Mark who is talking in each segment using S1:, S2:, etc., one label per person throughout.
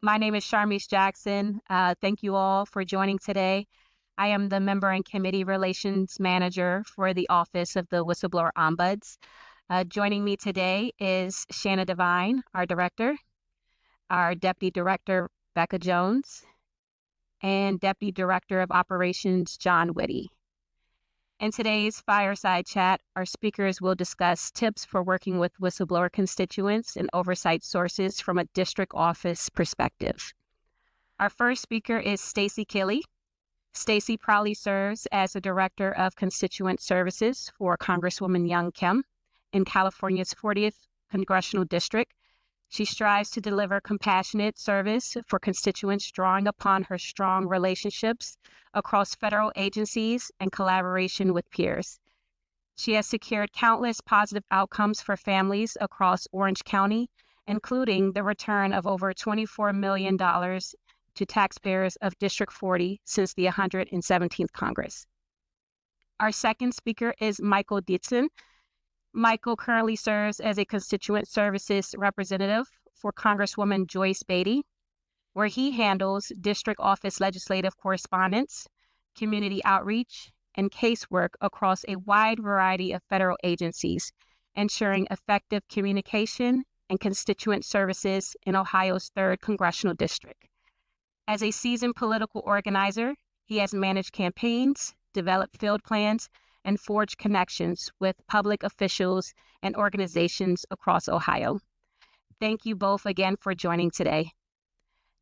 S1: My name is Sharmise Jackson. Thank you all for joining today. I am the Member and Committee Relations Manager for the Office of the Whistleblower Ombuds. Joining me today is Shanna Devine, our Director, our Deputy Director, Becca Jones, and Deputy Director of Operations, John Whitty. In today's fireside chat, our speakers will discuss tips for working with whistleblower constituents and oversight sources from a district office perspective. Our first speaker is Stacey Kelly. Stacey proudly serves as the Director of Constituent Services for Congresswoman Young Kim in California's 40th Congressional District. She strives to deliver compassionate service for constituents, drawing upon her strong relationships across federal agencies and collaboration with peers. She has secured countless positive outcomes for families across Orange County, including the return of over $24 million to taxpayers of District 40 since the 117th Congress. Our second speaker is Michael Dietzen. Michael currently serves as a constituent services representative for Congresswoman Joyce Beatty, where he handles district office legislative correspondence, community outreach, and casework across a wide variety of federal agencies, ensuring effective communication and constituent services in Ohio's 3rd Congressional District. As a seasoned political organizer, he has managed campaigns, developed field plans, and forged connections with public officials and organizations across Ohio. Thank you both again for joining today.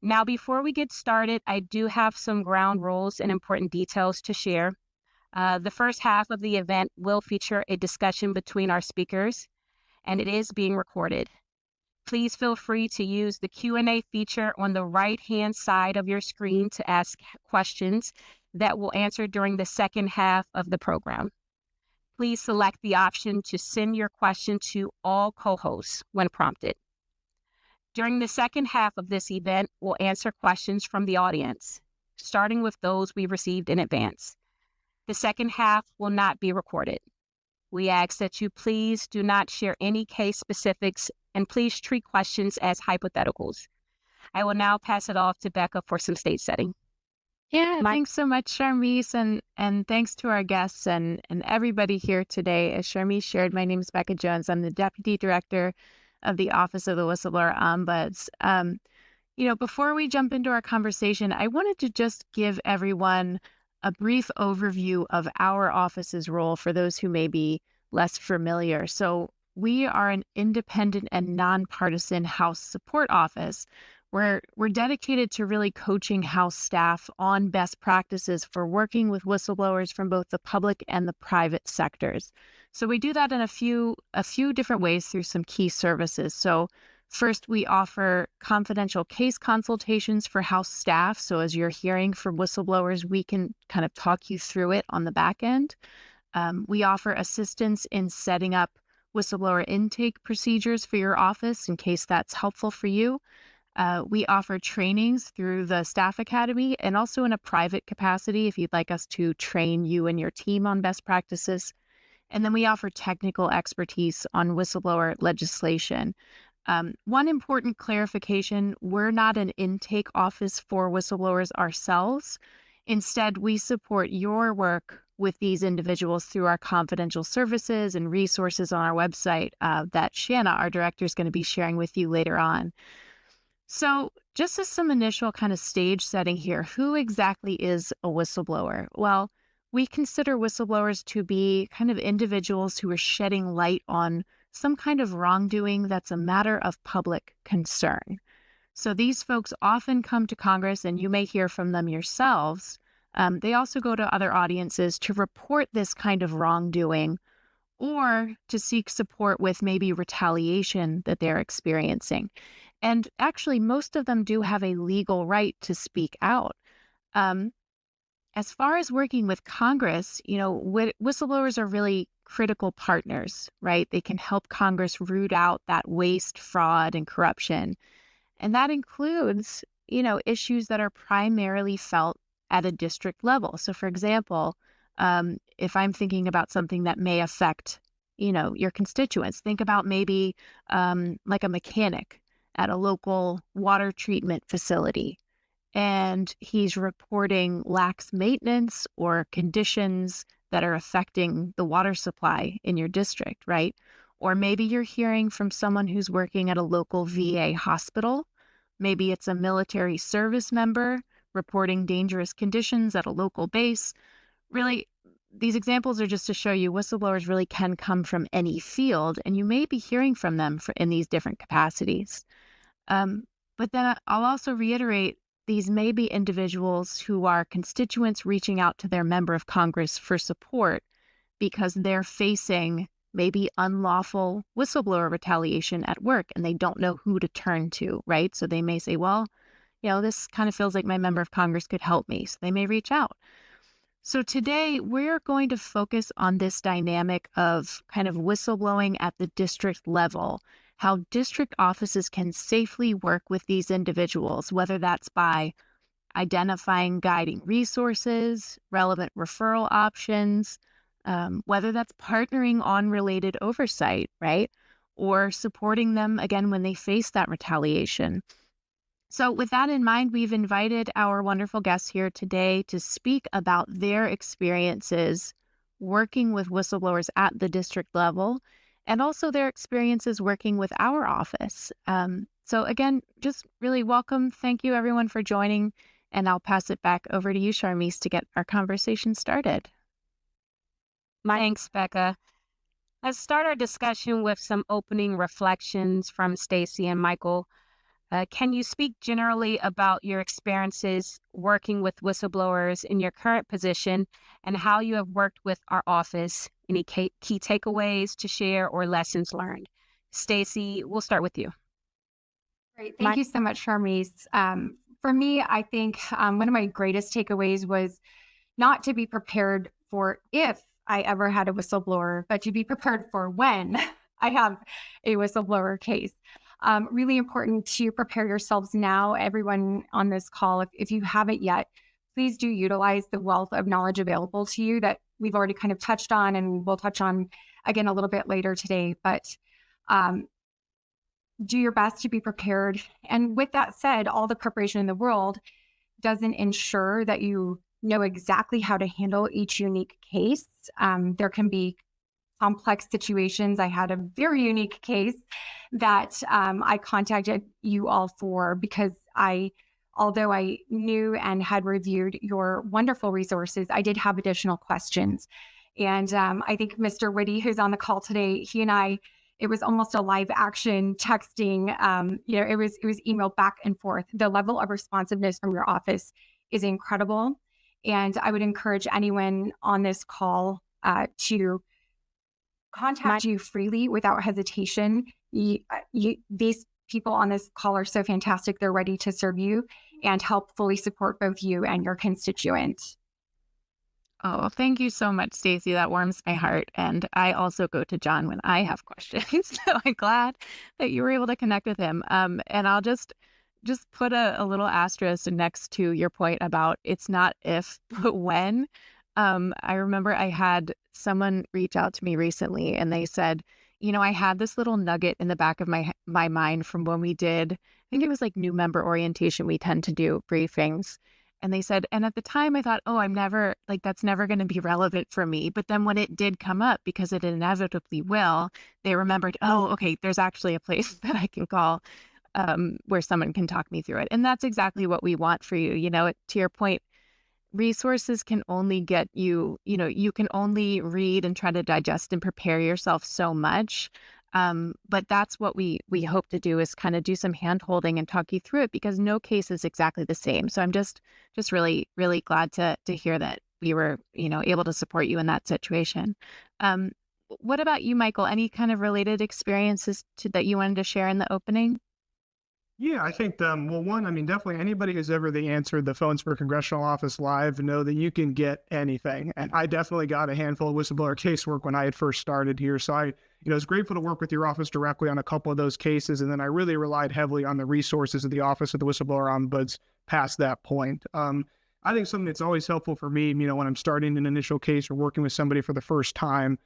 S1: Now, before we get started, I do have some ground rules and important details to share. The first half of the event will feature a discussion between our speakers, and it is being recorded. Please feel free to use the Q&A feature on the right-hand side of your screen to ask questions that we'll answer during the second half of the program. Please select the option to send your question to all co-hosts when prompted. During the second half of this event, we'll answer questions from the audience, starting with those we received in advance. The second half will not be recorded. We ask that you please do not share any case specifics and please treat questions as hypotheticals. I will now pass it off to Becca for some stage setting.
S2: Yeah, thanks so much, Sharmise, and thanks to our guests and everybody here today. As Sharmise shared, my name is Becca Jones. I'm the Deputy Director of the Office of the Whistleblower Ombuds. Before we jump into our conversation, I wanted to just give everyone a brief overview of our office's role for those who may be less familiar. So we are an independent and nonpartisan House support office. We're dedicated to really coaching House staff on best practices for working with whistleblowers from both the public and the private sectors. So we do that in a few different ways through some key services. So first, we offer confidential case consultations for House staff. So as you're hearing from whistleblowers, we can kind of talk you through it on the back end. We offer assistance in setting up whistleblower intake procedures for your office in case that's helpful for you. We offer trainings through the Staff Academy and also in a private capacity if you'd like us to train you and your team on best practices. And then we offer technical expertise on whistleblower legislation. One important clarification, we're not an intake office for whistleblowers ourselves. Instead, we support your work with these individuals through our confidential services and resources on our website that Shanna, our director, is going to be sharing with you later on. So just as some initial kind of stage setting here, who exactly is a whistleblower? Well, we consider whistleblowers to be kind of individuals who are shedding light on some kind of wrongdoing that's a matter of public concern. So these folks often come to Congress, and you may hear from them yourselves. They also go to other audiences to report this kind of wrongdoing or to seek support with maybe retaliation that they're experiencing. And actually, most of them do have a legal right to speak out. As far as working with Congress, whistleblowers are really critical partners, right? They can help Congress root out that waste, fraud, and corruption. And that includes, issues that are primarily felt at a district level. So for example, if I'm thinking about something that may affect, your constituents, think about maybe like a mechanic at a local water treatment facility, and he's reporting lax maintenance or conditions that are affecting the water supply in your district, right? Or maybe you're hearing from someone who's working at a local VA hospital. Maybe it's a military service member reporting dangerous conditions at a local base. Really, these examples are just to show you whistleblowers really can come from any field, and you may be hearing from them in these different capacities. Um, but then I'll also reiterate, these may be individuals who are constituents reaching out to their member of Congress for support because they're facing maybe unlawful whistleblower retaliation at work and they don't know who to turn to, right? So they may say, well, this kind of feels like my member of Congress could help me. So they may reach out. So today we're going to focus on this dynamic of kind of whistleblowing at the district level, how district offices can safely work with these individuals, whether that's by identifying guiding resources, relevant referral options, whether that's partnering on related oversight, right? Or supporting them again when they face that retaliation. So, with that in mind, we've invited our wonderful guests here today to speak about their experiences working with whistleblowers at the district level and also their experiences working with our office. So, again, just really welcome. Thank you, everyone, for joining. And I'll pass it back over to you, Charmise, to get our conversation started.
S1: Thanks, Becca. Let's start our discussion with some opening reflections from Stacy and Michael. Can you speak generally about your experiences working with whistleblowers in your current position and how you have worked with our office? Any key takeaways to share or lessons learned? Stacy, we'll start with you.
S3: Great. Thank you so much, Charmise. For me, I think one of my greatest takeaways was not to be prepared for if I ever had a whistleblower, but to be prepared for when I have a whistleblower case. Really important to prepare yourselves now, everyone on this call. If you haven't yet, please do utilize the wealth of knowledge available to you that we've already kind of touched on and we'll touch on again a little bit later today. But do your best to be prepared. And with that said, all the preparation in the world doesn't ensure that you know exactly how to handle each unique case. There can be complex situations. I had a very unique case that I contacted you all for because although I knew and had reviewed your wonderful resources, I did have additional questions. And I think Mr. Whitty, who's on the call today, he and I, it was almost a live action texting. It was email back and forth. The level of responsiveness from your office is incredible. And I would encourage anyone on this call to contact you freely without hesitation. These people on this call are so fantastic. They're ready to serve you and help fully support both you and your constituent.
S2: Oh, thank you so much, Stacy. That warms my heart. And I also go to John when I have questions. So I'm glad that you were able to connect with him. And I'll just put a little asterisk next to your point about it's not if, but when. I remember I had someone reach out to me recently and they said, I had this little nugget in the back of my mind from when we did, I think it was like new member orientation. We tend to do briefings. And they said, and at the time I thought, that's never going to be relevant for me. But then when it did come up, because it inevitably will, they remembered, oh, okay, there's actually a place that I can call where someone can talk me through it. And that's exactly what we want for you. To your point, resources can only get you, you can only read and try to digest and prepare yourself so much. But that's what we hope to do is kind of do some hand holding and talk you through it because no case is exactly the same. So I'm just really, really glad to hear that we were, able to support you in that situation. What about you, Michael? Any kind of related experiences that you wanted to share in the opening?
S4: Yeah, I think, definitely anybody who's ever answered the phones for Congressional Office Live know that you can get anything. And I definitely got a handful of whistleblower casework when I had first started here. So I was grateful to work with your office directly on a couple of those cases. And then I really relied heavily on the resources of the Office of the Whistleblower Ombuds past that point. I think something that's always helpful for me, when I'm starting an initial case or working with somebody for the first time,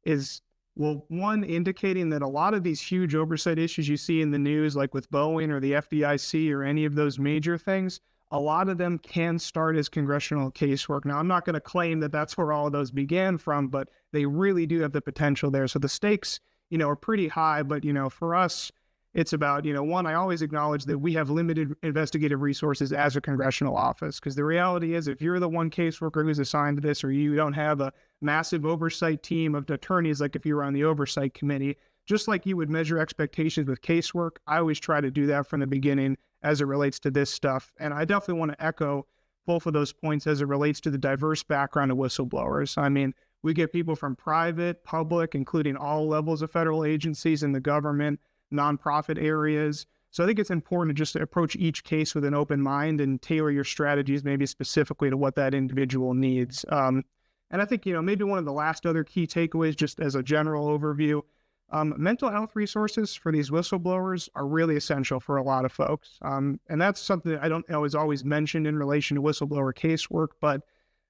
S4: is Well, one, indicating that a lot of these huge oversight issues you see in the news, like with Boeing or the FDIC or any of those major things, a lot of them can start as congressional casework. Now, I'm not going to claim that that's where all of those began from, but they really do have the potential there. So the stakes, are pretty high. But, for us, it's about, one, I always acknowledge that we have limited investigative resources as a congressional office, because the reality is if you're the one caseworker who's assigned to this, or you don't have a massive oversight team of attorneys, like if you were on the oversight committee, just like you would measure expectations with casework, I always try to do that from the beginning as it relates to this stuff. And I definitely want to echo both of those points as it relates to the diverse background of whistleblowers. I mean, we get people from private, public, including all levels of federal agencies in the government, nonprofit areas. So I think it's important to just approach each case with an open mind and tailor your strategies maybe specifically to what that individual needs. And I think, maybe one of the last other key takeaways, just as a general overview, mental health resources for these whistleblowers are really essential for a lot of folks. And that's something that I don't always mention in relation to whistleblower casework, but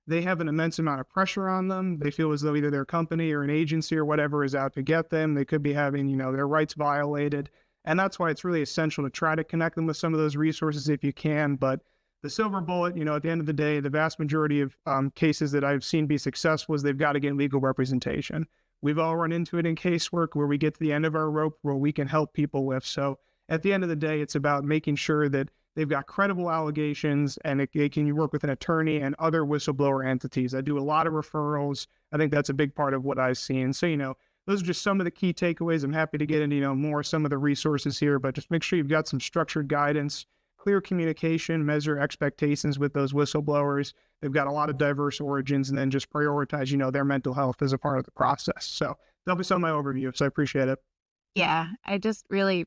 S4: they have an immense amount of pressure on them. They feel as though either their company or an agency or whatever is out to get them. They could be having, their rights violated. And that's why it's really essential to try to connect them with some of those resources if you can. But the silver bullet, at the end of the day, the vast majority of cases that I've seen be successful is they've got to get legal representation. We've all run into it in casework where we get to the end of our rope where we can help people with. So at the end of the day, it's about making sure that they've got credible allegations and they can work with an attorney and other whistleblower entities. I do a lot of referrals. I think that's a big part of what I've seen. So, those are just some of the key takeaways. I'm happy to get into, more some of the resources here, but just make sure you've got some structured guidance, clear communication, measure expectations with those whistleblowers. They've got a lot of diverse origins, and then just prioritize, their mental health as a part of the process. So that'll be some of my overview. So I appreciate it.
S2: Yeah, I just really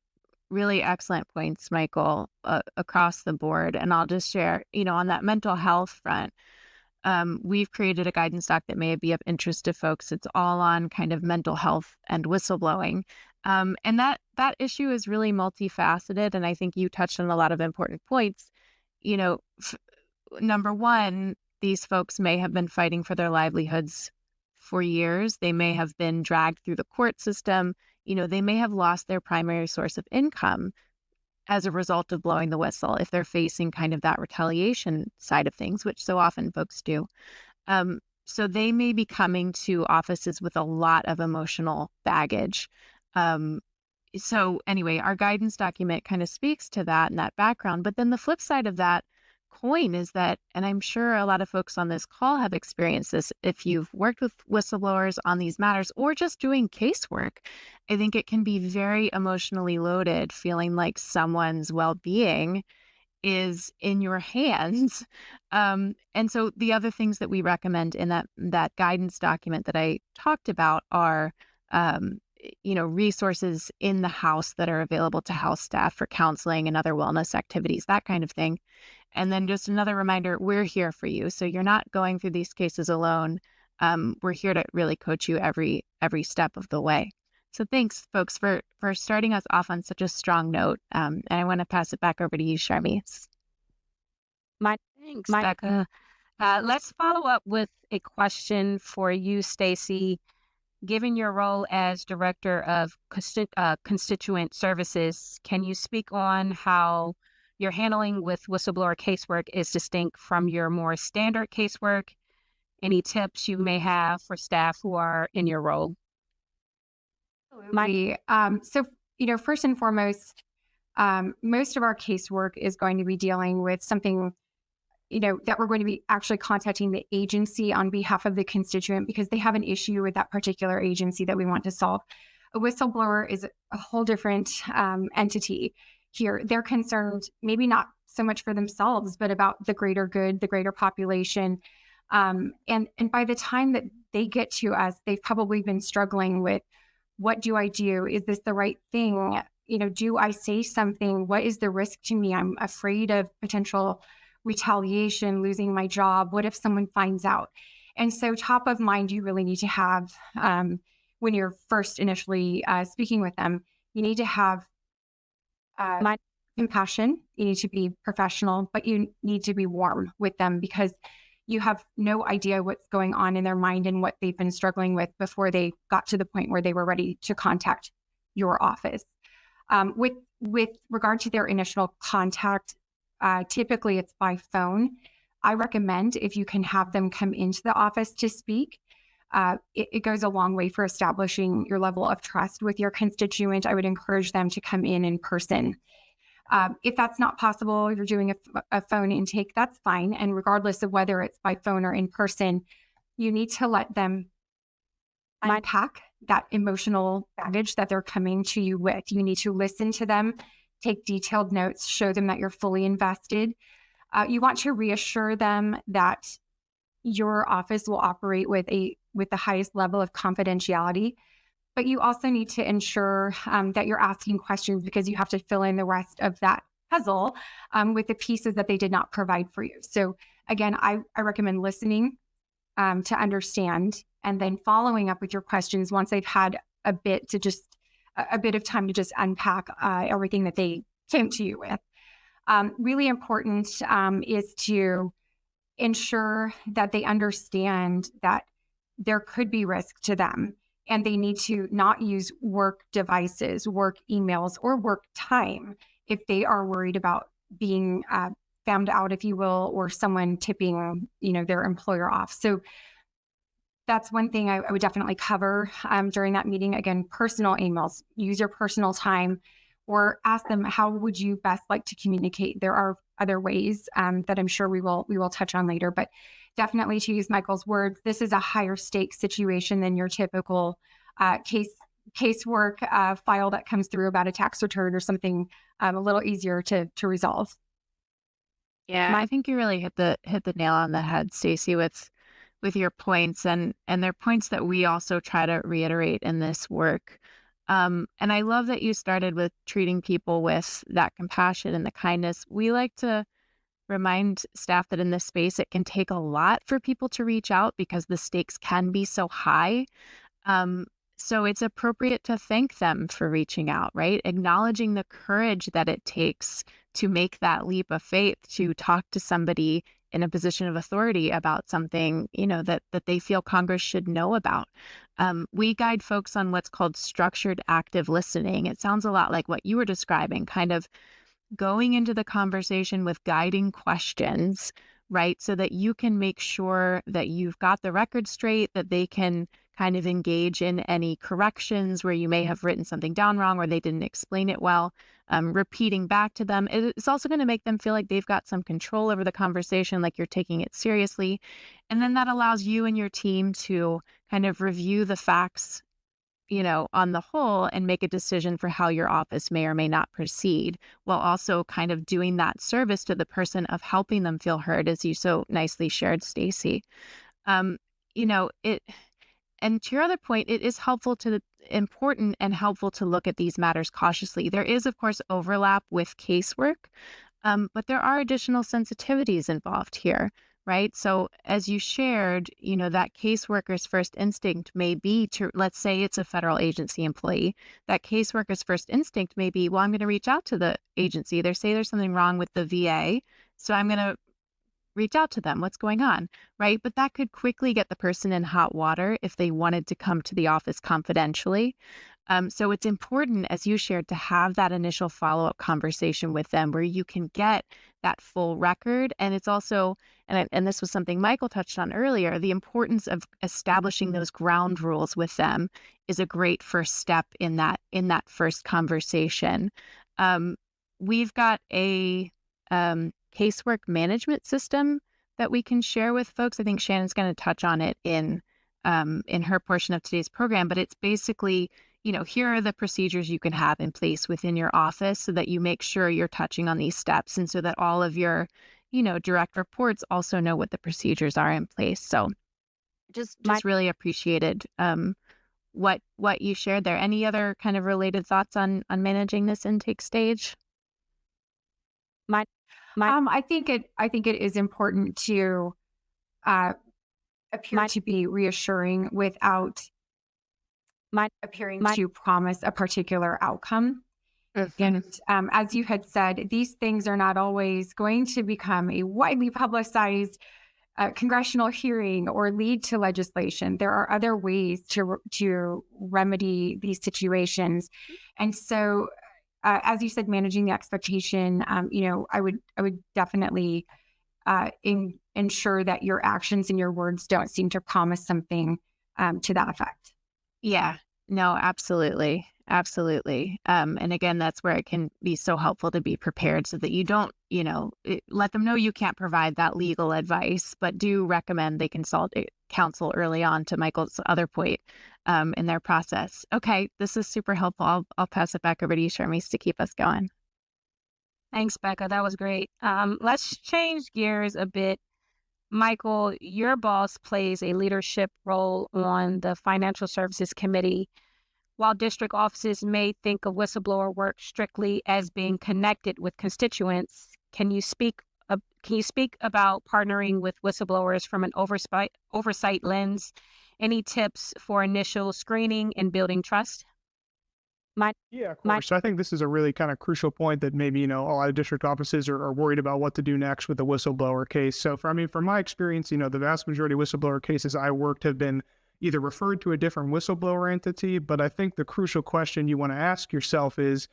S2: excellent points, Michael, across the board. And I'll just share, on that mental health front, we've created a guidance doc that may be of interest to folks. It's all on kind of mental health and whistleblowing. And that issue is really multifaceted. And I think you touched on a lot of important points. Number one, these folks may have been fighting for their livelihoods for years. They may have been dragged through the court system. They may have lost their primary source of income as a result of blowing the whistle if they're facing kind of that retaliation side of things, which so often folks do. So they may be coming to offices with a lot of emotional baggage. So anyway, our guidance document kind of speaks to that and that background. But then the flip side of that coin is that, and I'm sure a lot of folks on this call have experienced this, if you've worked with whistleblowers on these matters or just doing casework, I think it can be very emotionally loaded, feeling like someone's well-being is in your hands. And so the other things that we recommend in that guidance document that I talked about are resources in the house that are available to house staff for counseling and other wellness activities, that kind of thing. And then just another reminder, we're here for you. So you're not going through these cases alone. We're here to really coach you every step of the way. So thanks, folks, for starting us off on such a strong note. And I want to pass it back over to you, Sharmise.
S1: Thanks, Becca. Let's follow up with a question for you, Stacy. Given your role as Director of Constituent Services, can you speak on how your handling with whistleblower casework is distinct from your more standard casework? Any tips you may have for staff who are in your role?
S3: Absolutely. So, first and foremost, most of our casework is going to be dealing with something, that we're going to be actually contacting the agency on behalf of the constituent because they have an issue with that particular agency that we want to solve. A whistleblower is a whole different entity here. They're concerned maybe not so much for themselves, but about the greater good, the greater population. And by the time that they get to us, they've probably been struggling with, what do I do? Is this the right thing? Do I say something? What is the risk to me? I'm afraid of potential retaliation, losing my job. What if someone finds out? And so top of mind, you really need to have, when you're first initially speaking with them, you need to have compassion. You need to be professional, but you need to be warm with them because you have no idea what's going on in their mind and what they've been struggling with before they got to the point where they were ready to contact your office. With regard to their initial contact, typically it's by phone. I recommend if you can have them come into the office to speak. It goes a long way for establishing your level of trust with your constituent. I would encourage them to come in person. If that's not possible, if you're doing a phone intake, that's fine. And regardless of whether it's by phone or in person, you need to let them unpack that emotional baggage that they're coming to you with. You need to listen to them, take detailed notes, show them that you're fully invested. You want to reassure them that your office will operate with the highest level of confidentiality, but you also need to ensure that you're asking questions because you have to fill in the rest of that puzzle with the pieces that they did not provide for you. So again, I recommend listening to understand and then following up with your questions once they've had a bit of time to just unpack everything that they came to you with. Really important is to ensure that they understand that there could be risk to them and they need to not use work devices, work emails, or work time if they are worried about being found out, if you will, or someone tipping, their employer off. So that's one thing I would definitely cover during that meeting. Again, personal emails, use your personal time, or ask them, how would you best like to communicate? There are other ways that I'm sure we will touch on later, but definitely, to use Michael's words, this is a higher stakes situation than your typical casework file that comes through about a tax return or something a little easier to resolve.
S2: Yeah, I think you really hit the nail on the head, Stacey, with your points, and they're points that we also try to reiterate in this work. And I love that you started with treating people with that compassion and the kindness. We like to remind staff that in this space, it can take a lot for people to reach out because the stakes can be so high. So it's appropriate to thank them for reaching out, right? Acknowledging the courage that it takes to make that leap of faith, to talk to somebody in a position of authority about something, that they feel Congress should know about. We guide folks on what's called structured active listening. It sounds a lot like what you were describing, kind of going into the conversation with guiding questions, right? So that you can make sure that you've got the record straight, that they can kind of engage in any corrections where you may have written something down wrong or they didn't explain it well, repeating back to them. It's also going to make them feel like they've got some control over the conversation, like you're taking it seriously. And then that allows you and your team to kind of review the facts, on the whole, and make a decision for how your office may or may not proceed, while also kind of doing that service to the person of helping them feel heard, as you so nicely shared, Stacey. And to your other point, it is important and helpful to look at these matters cautiously. There is, of course, overlap with casework, but there are additional sensitivities involved here, right? So as you shared, that caseworker's first instinct may be to, let's say it's a federal agency employee, that caseworker's first instinct may be, well, I'm going to reach out to the agency. They say there's something wrong with the VA, so I'm going to reach out to them. What's going on, right? But that could quickly get the person in hot water if they wanted to come to the office confidentially. So it's important, as you shared, to have that initial follow-up conversation with them where you can get that full record. And it's also, and this was something Michael touched on earlier, the importance of establishing those ground rules with them is a great first step in that first conversation. We've got a casework management system that we can share with folks. I think Shannon's going to touch on it in her portion of today's program, but it's basically, here are the procedures you can have in place within your office so that you make sure you're touching on these steps, and so that all of your, direct reports also know what the procedures are in place. So just really appreciated what you shared there. Any other kind of related thoughts on managing this intake stage?
S3: I think it is important to appear to be reassuring without appearing to promise a particular outcome. And as you had said, these things are not always going to become a widely publicized congressional hearing or lead to legislation. There are other ways to remedy these situations. And so, as you said, managing the expectation, I would definitely ensure that your actions and your words don't seem to promise something to that effect.
S2: Yeah, no, absolutely. Absolutely. And again, that's where it can be so helpful to be prepared so that you don't, let them know you can't provide that legal advice, but do recommend they consult counsel early on, to Michael's other point, in their process. Okay, this is super helpful. I'll pass it back over to you, Sharmise, to keep us going.
S1: Thanks, Becca. That was great. Let's change gears a bit. Michael, your boss plays a leadership role on the Financial Services Committee. While district offices may think of whistleblower work strictly as being connected with constituents, can you speak about partnering with whistleblowers from an oversight lens? Any tips for initial screening and building trust?
S4: Yeah, of course. I think this is a really kind of crucial point that maybe, a lot of district offices are worried about what to do next with a whistleblower case. So from my experience, the vast majority of whistleblower cases I worked have been either referred to a different whistleblower entity, but I think the crucial question you want to ask yourself is,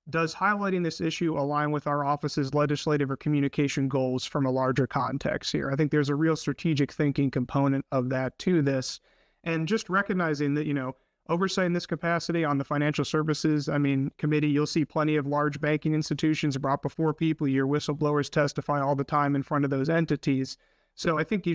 S4: does highlighting this issue align with our office's legislative or communication goals from a larger context here? I think there's a real strategic thinking component of that to this. And just recognizing that, oversight in this capacity on the financial services, committee, you'll see plenty of large banking institutions brought before people. Your whistleblowers testify all the time in front of those entities. So I think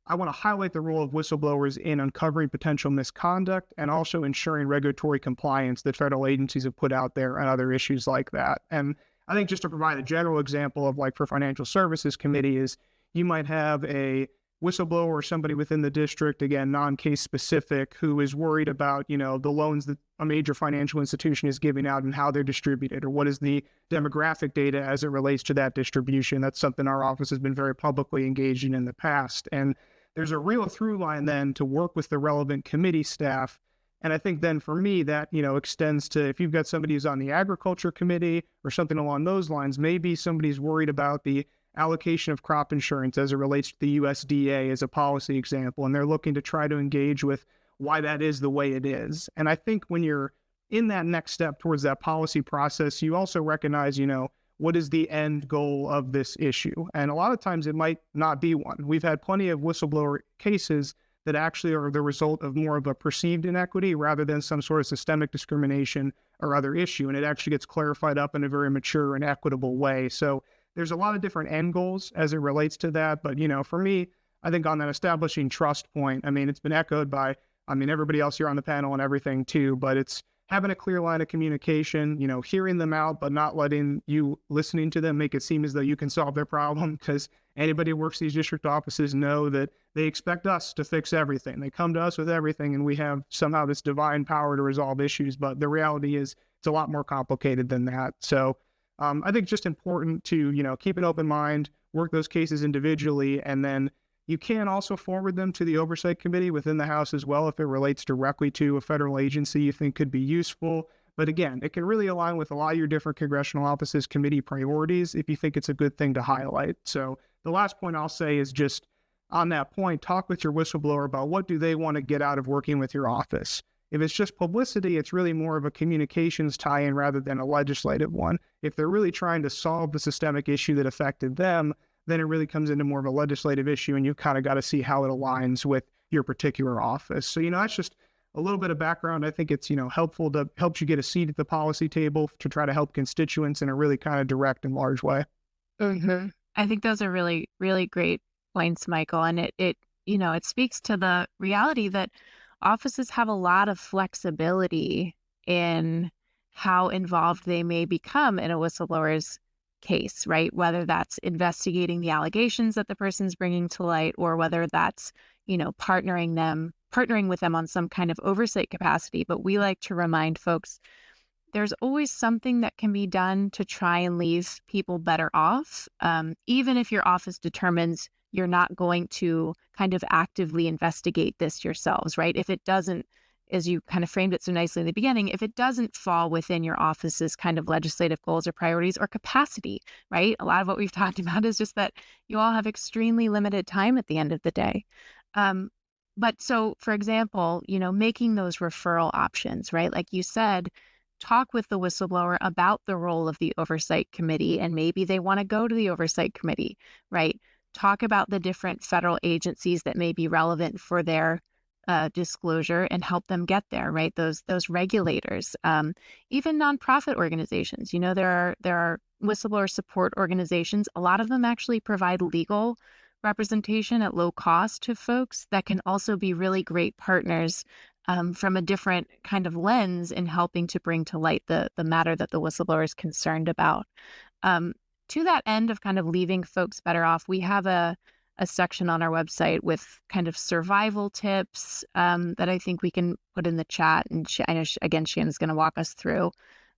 S4: I want to highlight the role of whistleblowers in uncovering potential misconduct and also ensuring regulatory compliance that federal agencies have put out there and other issues like that. And I think just to provide a general example of for Financial Services Committee is you might have a whistleblower or somebody within the district, again, non-case specific, who is worried about, the loans that a major financial institution is giving out and how they're distributed, or what is the demographic data as it relates to that distribution. That's something our office has been very publicly engaged in the past. And there's a real through line then to work with the relevant committee staff. And I think then for me that, extends to if you've got somebody who's on the agriculture committee or something along those lines, maybe somebody's worried about the allocation of crop insurance as it relates to the USDA as a policy example, and they're looking to try to engage with why that is the way it is. And I think when you're in that next step towards that policy process, you also recognize, what is the end goal of this issue? And a lot of times it might not be one. We've had plenty of whistleblower cases that actually are the result of more of a perceived inequity rather than some sort of systemic discrimination or other issue. And it actually gets clarified up in a very mature and equitable way. So there's a lot of different end goals as it relates to that. But, for me, I think on that establishing trust point, it's been echoed by, everybody else here on the panel and everything too, but it's having a clear line of communication, hearing them out, but not letting you listening to them make it seem as though you can solve their problem, because anybody who works these district offices know that they expect us to fix everything. They come to us with everything and we have somehow this divine power to resolve issues. But the reality is it's a lot more complicated than that. So I think just important to, keep an open mind, work those cases individually, and then you can also forward them to the Oversight Committee within the House as well if it relates directly to a federal agency you think could be useful. But again, it can really align with a lot of your different congressional offices' committee priorities if you think it's a good thing to highlight. So the last point I'll say is just on that point, talk with your whistleblower about what do they want to get out of working with your office. If it's just publicity, it's really more of a communications tie-in rather than a legislative one. If they're really trying to solve the systemic issue that affected them, then it really comes into more of a legislative issue, and you kind of got to see how it aligns with your particular office. So, that's just a little bit of background. I think it's, helpful to help you get a seat at the policy table to try to help constituents in a really kind of direct and large way.
S2: Mm-hmm. I think those are really, really great points, Michael. And it speaks to the reality that offices have a lot of flexibility in how involved they may become in a whistleblower's case, right? Whether that's investigating the allegations that the person's bringing to light, or whether that's, partnering with them on some kind of oversight capacity. But we like to remind folks there's always something that can be done to try and leave people better off, even if your office determines you're not going to kind of actively investigate this yourselves, right? If as you kind of framed it so nicely in the beginning, if it doesn't fall within your office's kind of legislative goals or priorities or capacity, right? A lot of what we've talked about is just that you all have extremely limited time at the end of the day. But so, for example, making those referral options, right? Like you said, talk with the whistleblower about the role of the oversight committee, and maybe they want to go to the oversight committee, right? Talk about the different federal agencies that may be relevant for their disclosure and help them get there, right? Those regulators, even nonprofit organizations. There are whistleblower support organizations. A lot of them actually provide legal representation at low cost to folks that can also be really great partners from a different kind of lens in helping to bring to light the matter that the whistleblower is concerned about. To that end of kind of leaving folks better off, we have a section on our website with kind of survival tips that I think we can put in the chat. And I know, again, Shannon's going to walk us through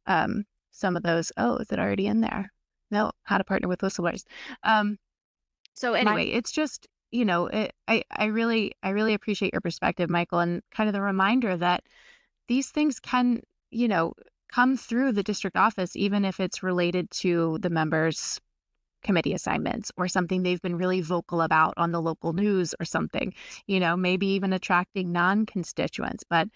S2: some of those. Oh, is it already in there? No, how to partner with whistleblowers. So anyway, it's just, I really appreciate your perspective, Michael, and kind of the reminder that these things can, come through the district office, even if it's related to the members' committee assignments or something they've been really vocal about on the local news or something, maybe even attracting non-constituents. But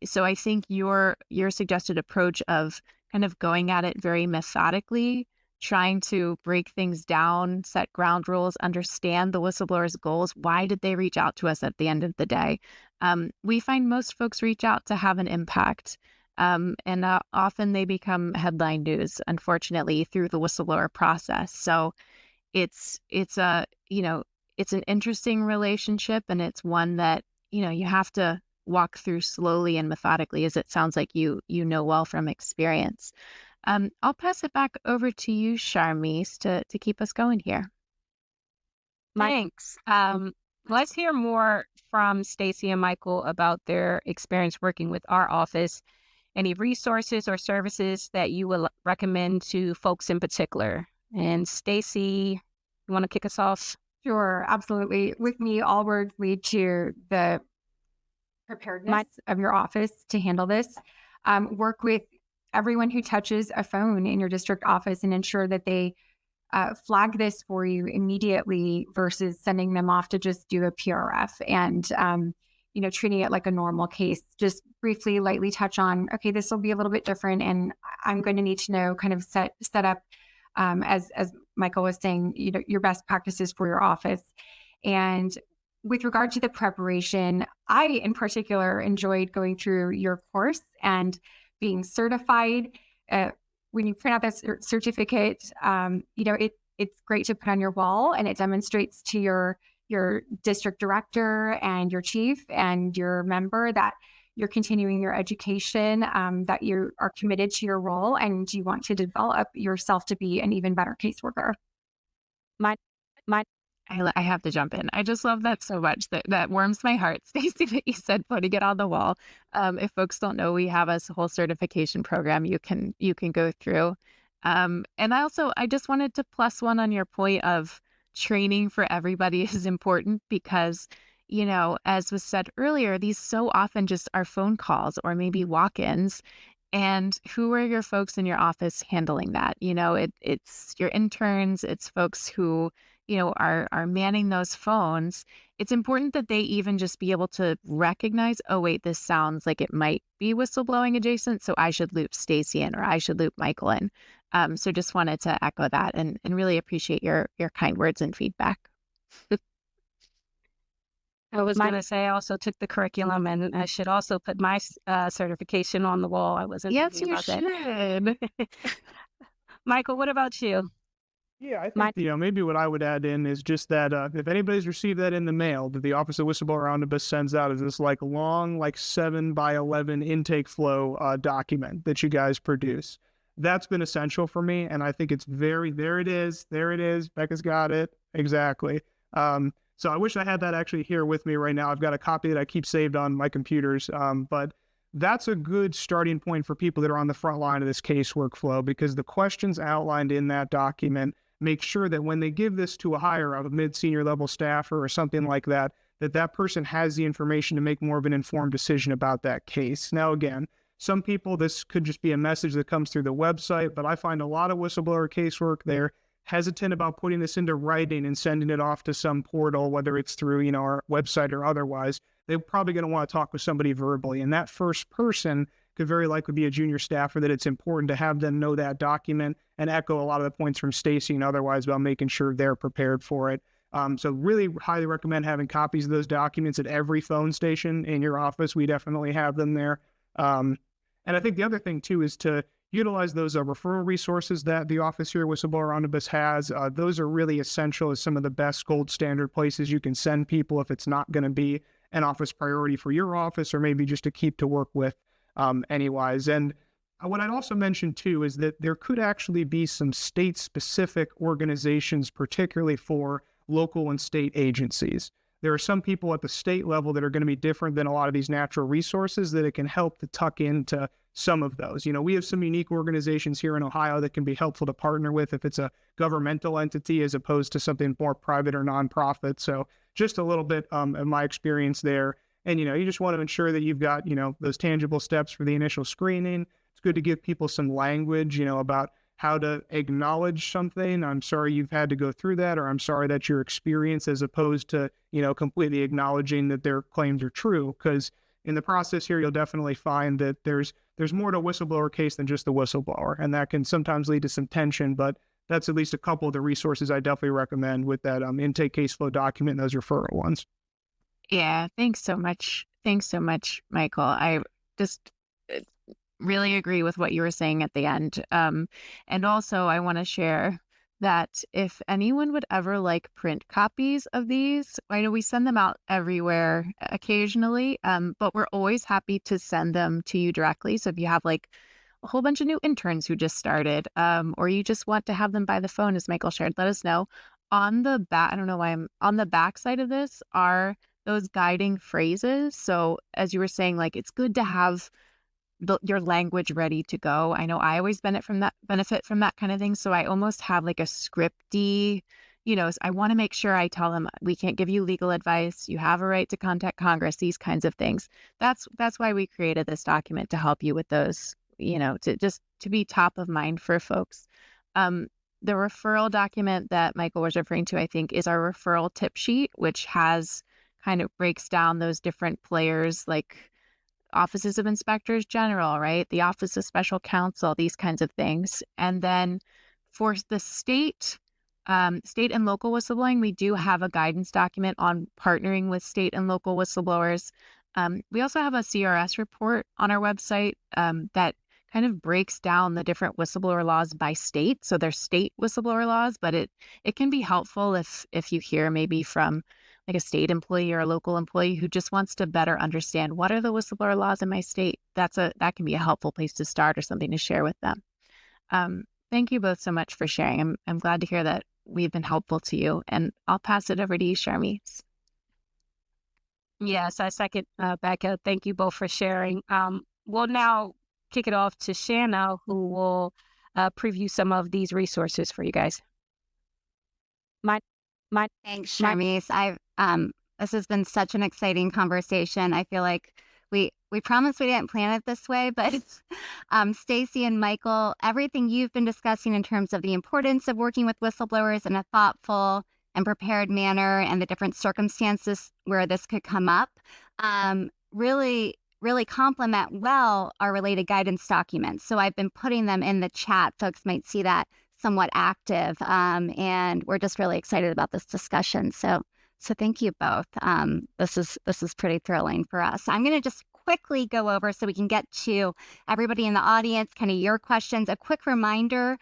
S2: so I think your suggested approach of kind of going at it very methodically, trying to break things down, set ground rules, understand the whistleblower's goals. Why did they reach out to us at the end of the day? We find most folks reach out to have an impact. And often they become headline news, unfortunately, through the whistleblower process. So it's an interesting relationship, and it's one that, you have to walk through slowly and methodically, as it sounds like you know well from experience. I'll pass it back over to you, Charmise, to keep us going here.
S1: Thanks. Let's hear more from Stacy and Michael about their experience working with our office. Any resources or services that you would recommend to folks in particular? And Stacy, you want to kick us off?
S3: Sure, absolutely. With me, all roads lead to the preparedness of your office to handle this. Work with everyone who touches a phone in your district office and ensure that they flag this for you immediately versus sending them off to just do a PRF and, treating it like a normal case. Just briefly, lightly touch on, okay, this will be a little bit different, and I'm going to need to know, kind of set up, as Michael was saying, your best practices for your office. And with regard to the preparation, I in particular enjoyed going through your course and being certified. When you print out that certificate, it's great to put on your wall, and it demonstrates to your district director and your chief and your member that you're continuing your education, that you are committed to your role, and you want to develop yourself to be an even better caseworker.
S2: I have to jump in. I just love that so much. That warms my heart, Stacy, that you said putting it on the wall. If folks don't know, we have a whole certification program you can go through. And I just wanted to plus one on your point of training for everybody is important because, as was said earlier, these so often just are phone calls or maybe walk-ins. And who are your folks in your office handling that? It's your interns, it's folks who, are manning those phones. It's important that they even just be able to recognize, oh, wait, this sounds like it might be whistleblowing adjacent, so I should loop Stacy in or I should loop Michael in. So just wanted to echo that and really appreciate your kind words and feedback.
S1: I was going to say I also took the curriculum, and I should also put my certification on the wall. I wasn't thinking about that. Michael, what about you?
S4: Yeah, I think, maybe what I would add in is just that if anybody's received that in the mail, that the Office of Whistleblower Ombuds sends out is this long 7 by 11 intake flow document that you guys produce. That's been essential for me, and I think it's there it is. Becca's got it. Exactly. So I wish I had that actually here with me right now. I've got a copy that I keep saved on my computers, but that's a good starting point for people that are on the front line of this case workflow, because the questions outlined in that document make sure that when they give this to a higher, a mid-senior level staffer or something like that, that that person has the information to make more of an informed decision about that case. Now, again, some people, this could just be a message that comes through the website, but I find a lot of whistleblower casework, they're hesitant about putting this into writing and sending it off to some portal, whether it's through, our website or otherwise. They're probably going to want to talk with somebody verbally. And that first person could very likely be a junior staffer, that it's important to have them know that document and echo a lot of the points from Stacy and otherwise about making sure they're prepared for it. So really highly recommend having copies of those documents at every phone station in your office. We definitely have them there. And I think the other thing too is to utilize those referral resources that the office here, Whistleblower Ombuds, has. Those are really essential as some of the best gold standard places you can send people if it's not going to be an office priority for your office, or maybe just to keep to work with anyways. And what I'd also mention too is that there could actually be some state-specific organizations, particularly for local and state agencies. There are some people at the state level that are going to be different than a lot of these natural resources, that it can help to tuck into some of those. We have some unique organizations here in Ohio that can be helpful to partner with if it's a governmental entity as opposed to something more private or nonprofit. So just a little bit of my experience there. And, you just want to ensure that you've got, those tangible steps for the initial screening. It's good to give people some language, about how to acknowledge something. I'm sorry you've had to go through that, or I'm sorry that's your experience, as opposed to, completely acknowledging that their claims are true. Because in the process here, you'll definitely find that there's more to a whistleblower case than just the whistleblower. And that can sometimes lead to some tension, but that's at least a couple of the resources I definitely recommend with that intake case flow document and those referral ones.
S2: Yeah, thanks so much. Thanks so much, Michael. I just really agree with what you were saying at the end. And also, I want to share that if anyone would ever like print copies of these, I know we send them out everywhere occasionally, but we're always happy to send them to you directly. So if you have like a whole bunch of new interns who just started, or you just want to have them by the phone, as Michael shared, let us know. On the back, I don't know why I'm on the back side of this are those guiding phrases. So as you were saying, like, it's good to have your language ready to go. I know I always benefit from that kind of thing. So I almost have like a scripty, I want to make sure I tell them, we can't give you legal advice. You have a right to contact Congress, these kinds of things. That's why we created this document, to help you with those, to be top of mind for folks. The referral document that Michael was referring to, I think, is our referral tip sheet, which kind of breaks down those different players, like offices of inspectors general, right? The office of special counsel, these kinds of things. And then for the state and local whistleblowing, we do have a guidance document on partnering with state and local whistleblowers. We also have a CRS report on our website that kind of breaks down the different whistleblower laws by state. So there's state whistleblower laws, but it can be helpful if you hear maybe from like a state employee or a local employee who just wants to better understand what are the whistleblower laws in my state. That can be a helpful place to start, or something to share with them. Thank you both so much for sharing. I'm glad to hear that we've been helpful to you, and I'll pass it over to you, Sharmi.
S1: Yes, I second Becca. Thank you both for sharing. We'll now kick it off to Shanna, who will preview some of these resources for you guys.
S5: Thanks, Sharmise. This has been such an exciting conversation. I feel like we promised we didn't plan it this way, but Stacy and Michael, everything you've been discussing in terms of the importance of working with whistleblowers in a thoughtful and prepared manner, and the different circumstances where this could come up, really complement well our related guidance documents. So I've been putting them in the chat. Folks might see that somewhat active, and we're just really excited about this discussion. So thank you both. This is pretty thrilling for us. I'm going to just quickly go over, so we can get to everybody in the audience, kind of your questions. A quick reminder,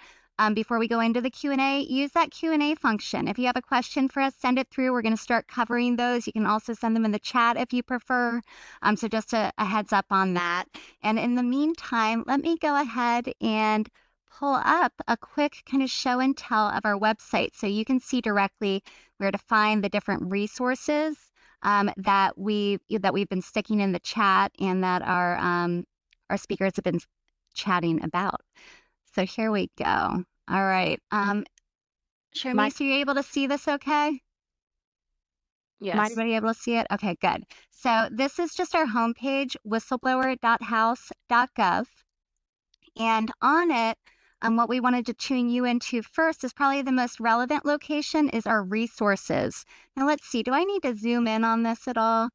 S5: before we go into the Q&A, use that Q&A function. If you have a question for us, send it through. We're going to start covering those. You can also send them in the chat if you prefer. So just a heads up on that. And in the meantime, let me go ahead and pull up a quick kind of show and tell of our website, so you can see directly where to find the different resources that we've been sticking in the chat, and that our speakers have been chatting about. So here we go. All right. Sharmise, are you able to see this okay?
S2: Yes.
S5: Anybody able to see it? Okay, good. So this is just our homepage, whistleblower.house.gov. And on it, what we wanted to tune you into first is probably the most relevant location is our resources. Now let's see, do I need to zoom in on this at all?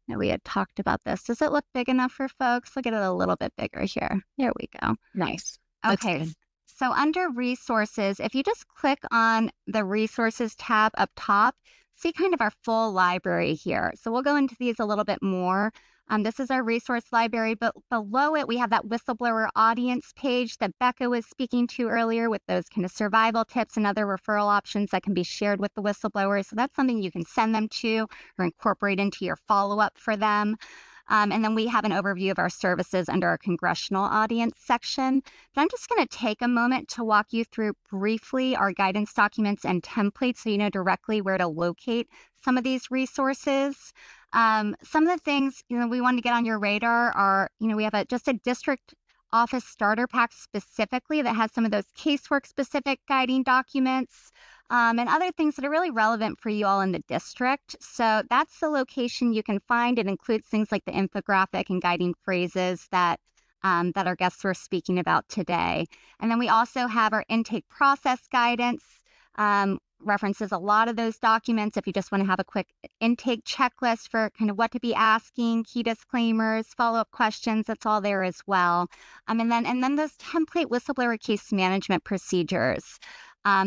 S5: No, we had talked about this. Does it look big enough for folks? Look at it a little bit bigger here. There we go.
S2: Nice. That's
S5: Okay.
S2: good.
S5: So under resources, if you just click on the resources tab up top, see kind of our full library here. So we'll go into these a little bit more. This is our resource library, but below it, we have that whistleblower audience page that Becca was speaking to earlier with those kind of survival tips and other referral options that can be shared with the whistleblowers. So that's something you can send them to or incorporate into your follow-up for them. And then we have an overview of our services under our congressional audience section. But I'm just going to take a moment to walk you through briefly our guidance documents and templates so you know directly where to locate some of these resources. Some of the things we want to get on your radar are, we have just a district office starter pack specifically that has some of those casework specific guiding documents. And other things that are really relevant for you all in the district. So that's the location you can find. It includes things like the infographic and guiding phrases that our guests were speaking about today. And then we also have our intake process guidance, references a lot of those documents if you just want to have a quick intake checklist for kind of what to be asking, key disclaimers, follow-up questions, that's all there as well. And then those template whistleblower case management procedures.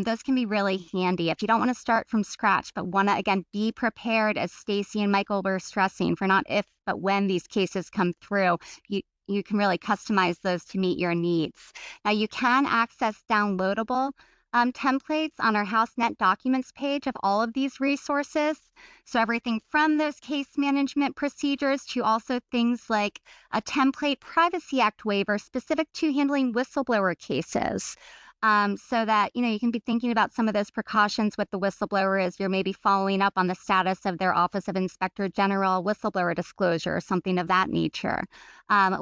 S5: Those can be really handy if you don't want to start from scratch, but want to, again, be prepared, as Stacy and Michael were stressing, for not if, but when these cases come through. You can really customize those to meet your needs. Now, you can access downloadable templates on our HouseNet documents page of all of these resources. So everything from those case management procedures to also things like a template Privacy Act waiver specific to handling whistleblower cases. So that, you can be thinking about some of those precautions with the whistleblower as you're maybe following up on the status of their Office of Inspector General whistleblower disclosure or something of that nature.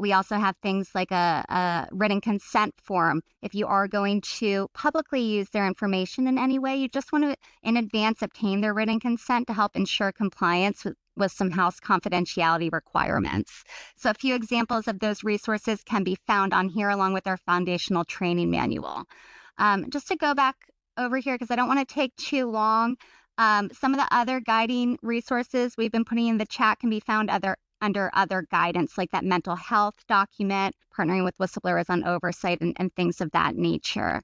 S5: We also have things like a written consent form. If you are going to publicly use their information in any way, you just want to, in advance, obtain their written consent to help ensure compliance with some house confidentiality requirements. So a few examples of those resources can be found on here along with our foundational training manual. Just to go back over here, because I don't want to take too long, some of the other guiding resources we've been putting in the chat can be found under other guidance, like that mental health document, partnering with whistleblowers on oversight and things of that nature.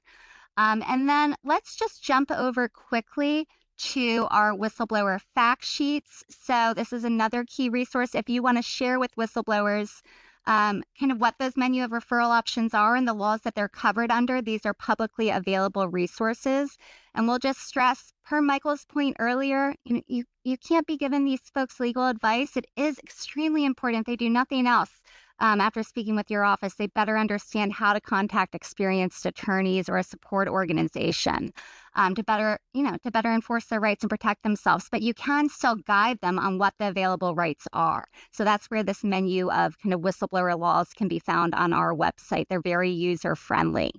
S5: And then let's just jump over quickly to our whistleblower fact sheets. So this is another key resource if you want to share with whistleblowers kind of what those menu of referral options are and the laws that they're covered under. These are publicly available resources. And we'll just stress, per Michael's point earlier, you can't be giving these folks legal advice. It is extremely important. If they do nothing else, after speaking with your office, they better understand how to contact experienced attorneys or a support organization to better enforce their rights and protect themselves. But you can still guide them on what the available rights are. So that's where this menu of kind of whistleblower laws can be found on our website. They're very user-friendly.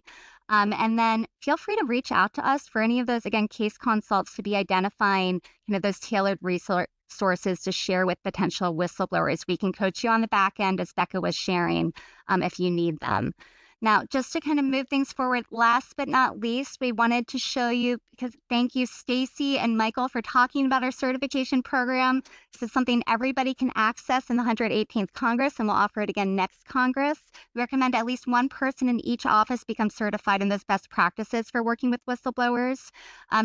S5: And then feel free to reach out to us for any of those, again, case consults to be identifying kind of those tailored resources to share with potential whistleblowers. We can coach you on the back end, as Becca was sharing, if you need them. Now, just to kind of move things forward, last but not least, we wanted to show you, because thank you, Stacy and Michael, for talking about our certification program. This is something everybody can access in the 118th Congress, and we'll offer it again next Congress. We recommend at least one person in each office become certified in those best practices for working with whistleblowers.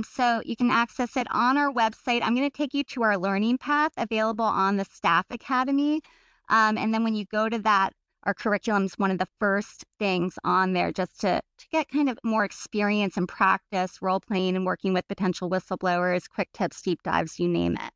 S5: So you can access it on our website. I'm going to take you to our learning path available on the Staff Academy. And then when you go to that, our curriculum is one of the first things on there, just to get kind of more experience and practice, role playing and working with potential whistleblowers, quick tips, deep dives, you name it.